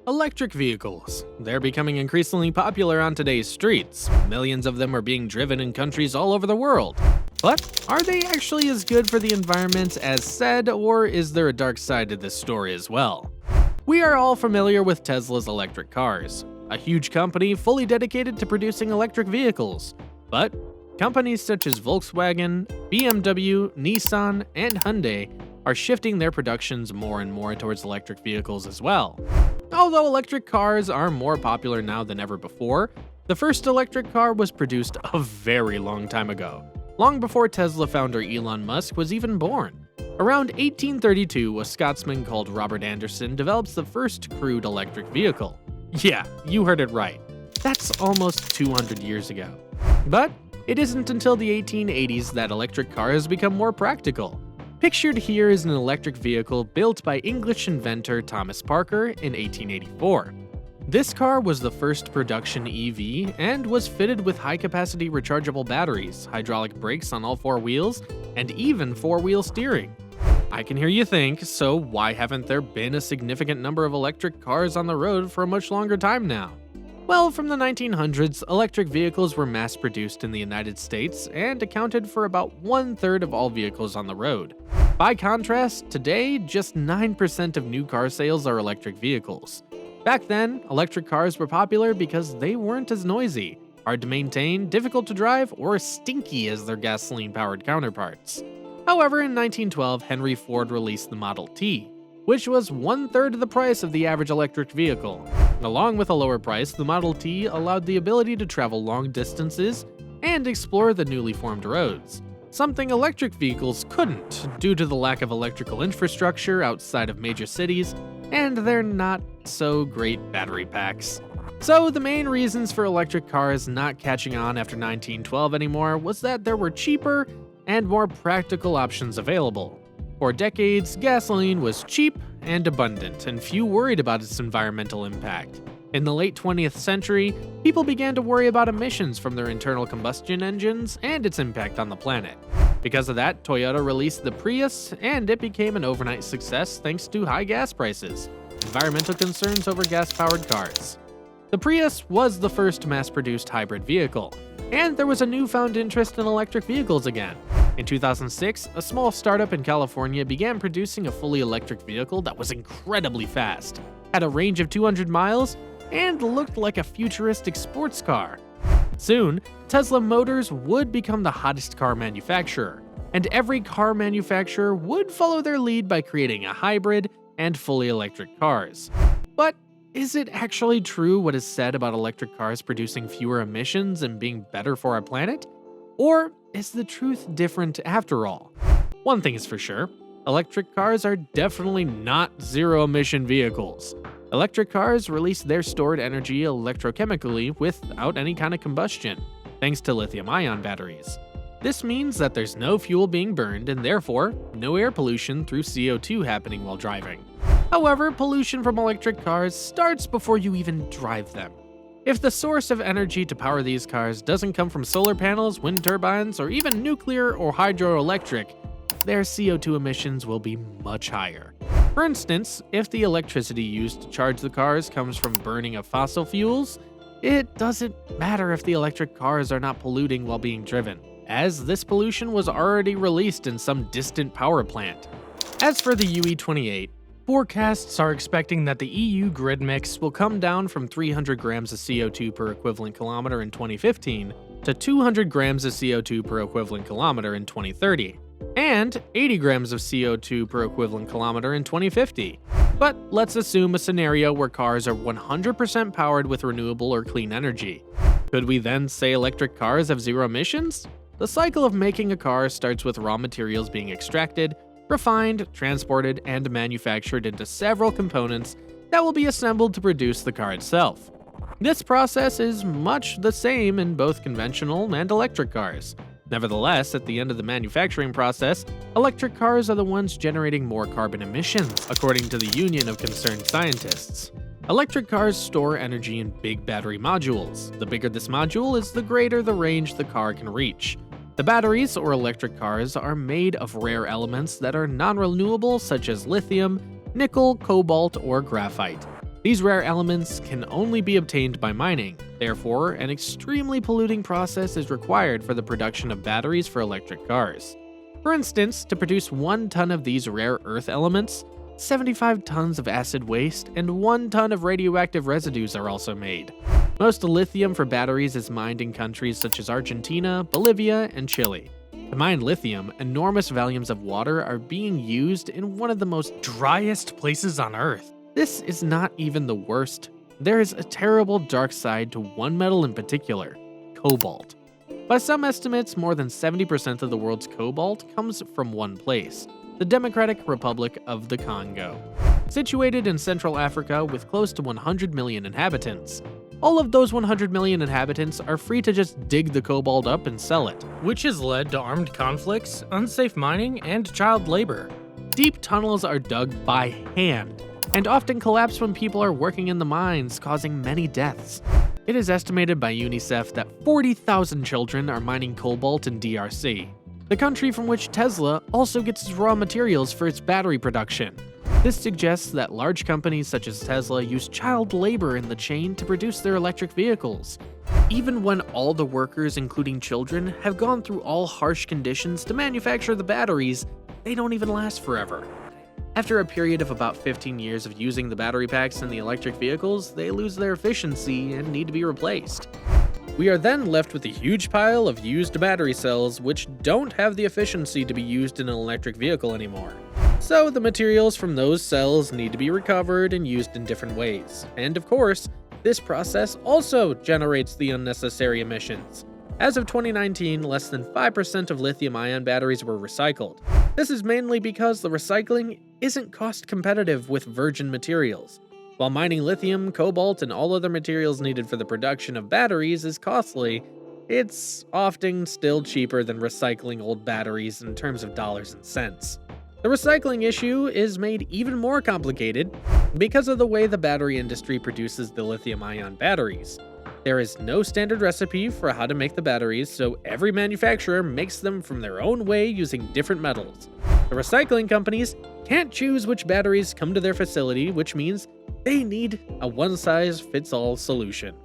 Electric vehicles. They're becoming increasingly popular on today's streets. Millions of them are being driven in countries all over the world. But are they actually as good for the environment as said, or is there a dark side to this story as well? We are all familiar with Tesla's electric cars, a huge company fully dedicated to producing electric vehicles. But companies such as Volkswagen, BMW, Nissan, and Hyundai are shifting their productions more and more towards electric vehicles as well. Although electric cars are more popular now than ever before, the first electric car was produced a very long time ago, long before Tesla founder Elon Musk was even born. Around 1832, a Scotsman called Robert Anderson develops the first crude electric vehicle. Yeah, you heard it right. That's almost 200 years ago. But it isn't until the 1880s that electric cars become more practical. Pictured here is an electric vehicle built by English inventor Thomas Parker in 1884. This car was the first production EV and was fitted with high-capacity rechargeable batteries, hydraulic brakes on all four wheels, and even four-wheel steering. I can hear you think, so why haven't there been a significant number of electric cars on the road for a much longer time now? Well, from the 1900s, electric vehicles were mass-produced in the United States and accounted for about 1/3 of all vehicles on the road. By contrast, today, just 9% of new car sales are electric vehicles. Back then, electric cars were popular because they weren't as noisy, hard to maintain, difficult to drive, or stinky as their gasoline-powered counterparts. However, in 1912, Henry Ford released the Model T, which was 1/3 of the price of the average electric vehicle. Along with a lower price, the Model T allowed the ability to travel long distances and explore the newly formed roads, something electric vehicles couldn't due to the lack of electrical infrastructure outside of major cities and their not so great battery packs. So the main reasons for electric cars not catching on after 1912 anymore was that there were cheaper and more practical options available. For decades, gasoline was cheap and abundant, and few worried about its environmental impact. In the late 20th century, people began to worry about emissions from their internal combustion engines and its impact on the planet. Because of that, Toyota released the Prius, and it became an overnight success thanks to high gas prices, environmental concerns over gas-powered cars. The Prius was the first mass-produced hybrid vehicle, and there was a newfound interest in electric vehicles again. In 2006, a small startup in California began producing a fully electric vehicle that was incredibly fast, had a range of 200 miles, and looked like a futuristic sports car. Soon, Tesla Motors would become the hottest car manufacturer, and every car manufacturer would follow their lead by creating a hybrid and fully electric cars. But is it actually true what is said about electric cars producing fewer emissions and being better for our planet? Or is the truth different after all? One thing is for sure, electric cars are definitely not zero-emission vehicles. Electric cars release their stored energy electrochemically without any kind of combustion, thanks to lithium-ion batteries. This means that there's no fuel being burned and therefore no air pollution through CO2 happening while driving. However, pollution from electric cars starts before you even drive them. If the source of energy to power these cars doesn't come from solar panels, wind turbines, or even nuclear or hydroelectric, their CO2 emissions will be much higher. For instance, if the electricity used to charge the cars comes from burning of fossil fuels, it doesn't matter if the electric cars are not polluting while being driven, as this pollution was already released in some distant power plant. As for the UE28, forecasts are expecting that the EU grid mix will come down from 300 grams of CO2 per equivalent kilometer in 2015 to 200 grams of CO2 per equivalent kilometer in 2030, and 80 grams of CO2 per equivalent kilometer in 2050. But let's assume a scenario where cars are 100% powered with renewable or clean energy. Could we then say electric cars have zero emissions? The cycle of making a car starts with raw materials being extracted, refined, transported, and manufactured into several components that will be assembled to produce the car itself. This process is much the same in both conventional and electric cars. Nevertheless, at the end of the manufacturing process, electric cars are the ones generating more carbon emissions, according to the Union of Concerned Scientists. Electric cars store energy in big battery modules. The bigger this module is, the greater the range the car can reach. The batteries, or electric cars, are made of rare elements that are non-renewable, such as lithium, nickel, cobalt, or graphite. These rare elements can only be obtained by mining, therefore, an extremely polluting process is required for the production of batteries for electric cars. For instance, to produce 1 ton of these rare earth elements, 75 tons of acid waste and 1 ton of radioactive residues are also made. Most lithium for batteries is mined in countries such as Argentina, Bolivia, and Chile. To mine lithium, enormous volumes of water are being used in one of the most driest places on Earth. This is not even the worst. There is a terrible dark side to one metal in particular, cobalt. By some estimates, more than 70% of the world's cobalt comes from one place, the Democratic Republic of the Congo. Situated in Central Africa with close to 100 million inhabitants. All of those 100 million inhabitants are free to just dig the cobalt up and sell it, which has led to armed conflicts, unsafe mining, and child labor. Deep tunnels are dug by hand, and often collapse when people are working in the mines, causing many deaths. It is estimated by UNICEF that 40,000 children are mining cobalt in DRC, the country from which Tesla also gets its raw materials for its battery production. This suggests that large companies such as Tesla use child labor in the chain to produce their electric vehicles. Even when all the workers, including children, have gone through all harsh conditions to manufacture the batteries, they don't even last forever. After a period of about 15 years of using the battery packs in the electric vehicles, they lose their efficiency and need to be replaced. We are then left with a huge pile of used battery cells which don't have the efficiency to be used in an electric vehicle anymore. So the materials from those cells need to be recovered and used in different ways. And of course, this process also generates the unnecessary emissions. As of 2019, less than 5% of lithium-ion batteries were recycled. This is mainly because the recycling isn't cost competitive with virgin materials. While mining lithium, cobalt, and all other materials needed for the production of batteries is costly, it's often still cheaper than recycling old batteries in terms of dollars and cents. The recycling issue is made even more complicated because of the way the battery industry produces the lithium-ion batteries. There is no standard recipe for how to make the batteries, so every manufacturer makes them from their own way using different metals. The recycling companies can't choose which batteries come to their facility, which means they need a one-size-fits-all solution.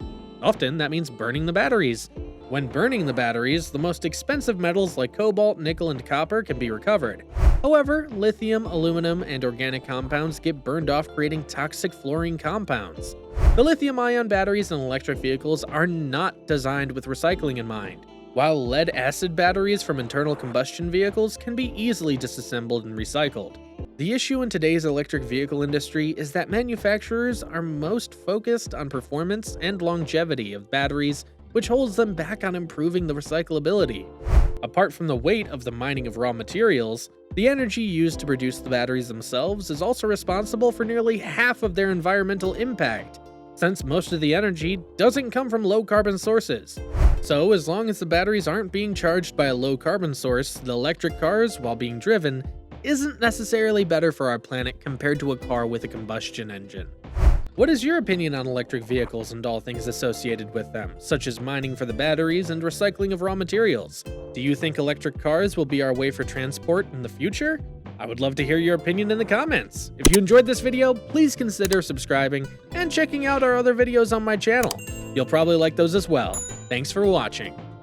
Often, that means burning the batteries. When burning the batteries, the most expensive metals like cobalt, nickel, and copper can be recovered. However, lithium, aluminum, and organic compounds get burned off, creating toxic fluorine compounds. The lithium-ion batteries in electric vehicles are not designed with recycling in mind. While lead-acid batteries from internal combustion vehicles can be easily disassembled and recycled. The issue in today's electric vehicle industry is that manufacturers are most focused on performance and longevity of batteries, which holds them back on improving the recyclability. Apart from the weight of the mining of raw materials, the energy used to produce the batteries themselves is also responsible for nearly half of their environmental impact, since most of the energy doesn't come from low-carbon sources. So, as long as the batteries aren't being charged by a low-carbon source, the electric cars, while being driven, isn't necessarily better for our planet compared to a car with a combustion engine. What is your opinion on electric vehicles and all things associated with them, such as mining for the batteries and recycling of raw materials? Do you think electric cars will be our way for transport in the future? I would love to hear your opinion in the comments. If you enjoyed this video, please consider subscribing and checking out our other videos on my channel. You'll probably like those as well. Thanks for watching.